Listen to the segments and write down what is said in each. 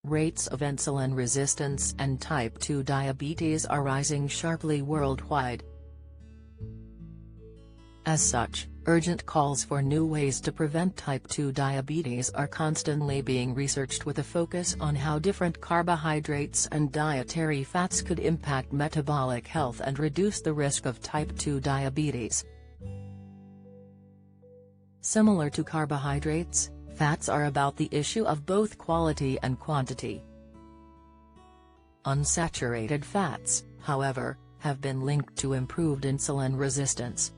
rates of insulin resistance and type 2 diabetes are rising sharply worldwide. As such, urgent calls for new ways to prevent type 2 diabetes are constantly being researched with a focus on how different carbohydrates and dietary fats could impact metabolic health and reduce the risk of type 2 diabetes. Similar to carbohydrates, fats are about the issue of both quality and quantity. Unsaturated fats, however, have been linked to improved insulin resistance.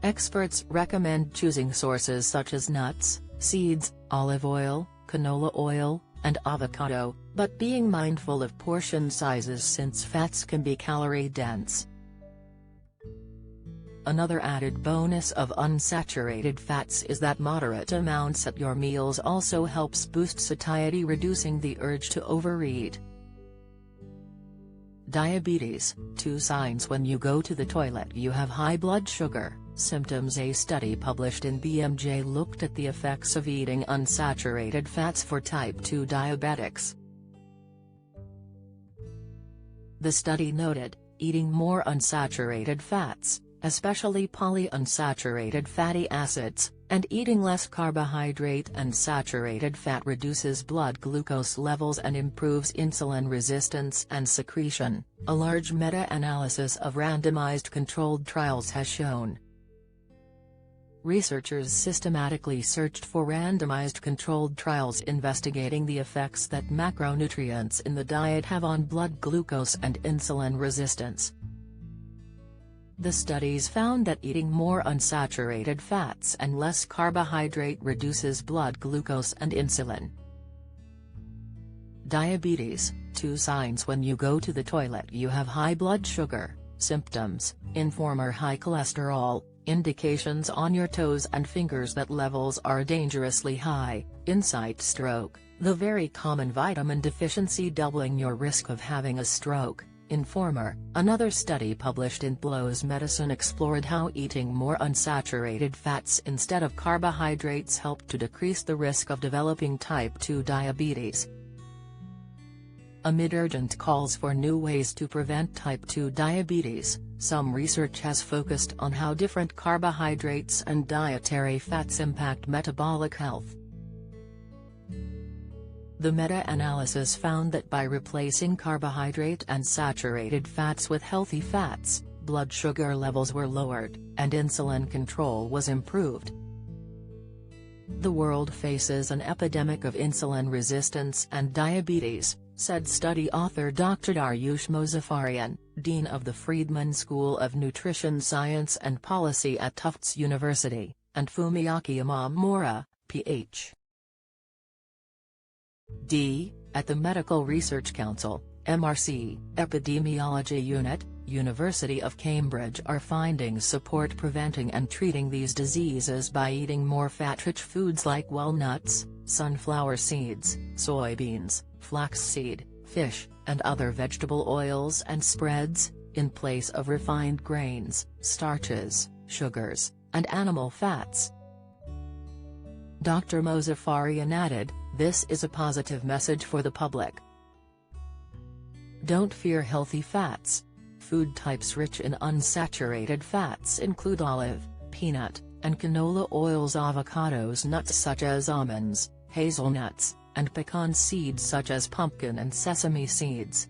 Experts recommend choosing sources such as nuts, seeds, olive oil, canola oil, and avocado, but being mindful of portion sizes since fats can be calorie-dense. Another added bonus of unsaturated fats is that moderate amounts at your meals also helps boost satiety, reducing the urge to overeat. Diabetes, 2 signs when you go to the toilet you have high blood sugar. Symptoms. A study published in BMJ looked at the effects of eating unsaturated fats for type 2 diabetics. The study noted, eating more unsaturated fats, especially polyunsaturated fatty acids, and eating less carbohydrate and saturated fat reduces blood glucose levels and improves insulin resistance and secretion, a large meta-analysis of randomized controlled trials has shown. Researchers systematically searched for randomized controlled trials investigating the effects that macronutrients in the diet have on blood glucose and insulin resistance. The studies found that eating more unsaturated fats and less carbohydrate reduces blood glucose and insulin. Diabetes, 2 signs when you go to the toilet you have high blood sugar. Symptoms, inform or high cholesterol, indications on your toes and fingers that levels are dangerously high, insight stroke, the very common vitamin deficiency doubling your risk of having a stroke. Informer, another study published in PLOS Medicine explored how eating more unsaturated fats instead of carbohydrates helped to decrease the risk of developing type 2 diabetes. Amid urgent calls for new ways to prevent type 2 diabetes, some research has focused on how different carbohydrates and dietary fats impact metabolic health. The meta-analysis found that by replacing carbohydrate and saturated fats with healthy fats, blood sugar levels were lowered, and insulin control was improved. The world faces an epidemic of insulin resistance and diabetes, said study author Dr. Daryush Mozaffarian, Dean of the Friedman School of Nutrition Science and Policy at Tufts University, and Fumiaki Imamura, Ph. D. at the Medical Research Council, MRC, Epidemiology Unit, University of Cambridge are finding support preventing and treating these diseases by eating more fat-rich foods like walnuts, sunflower seeds, soybeans, flaxseed, fish, and other vegetable oils and spreads, in place of refined grains, starches, sugars, and animal fats. Dr. Mozaffarian added, "This is a positive message for the public. Don't fear healthy fats. Food types rich in unsaturated fats include olive, peanut, and canola oils, avocados, nuts such as almonds, hazelnuts, and pecan seeds such as pumpkin and sesame seeds,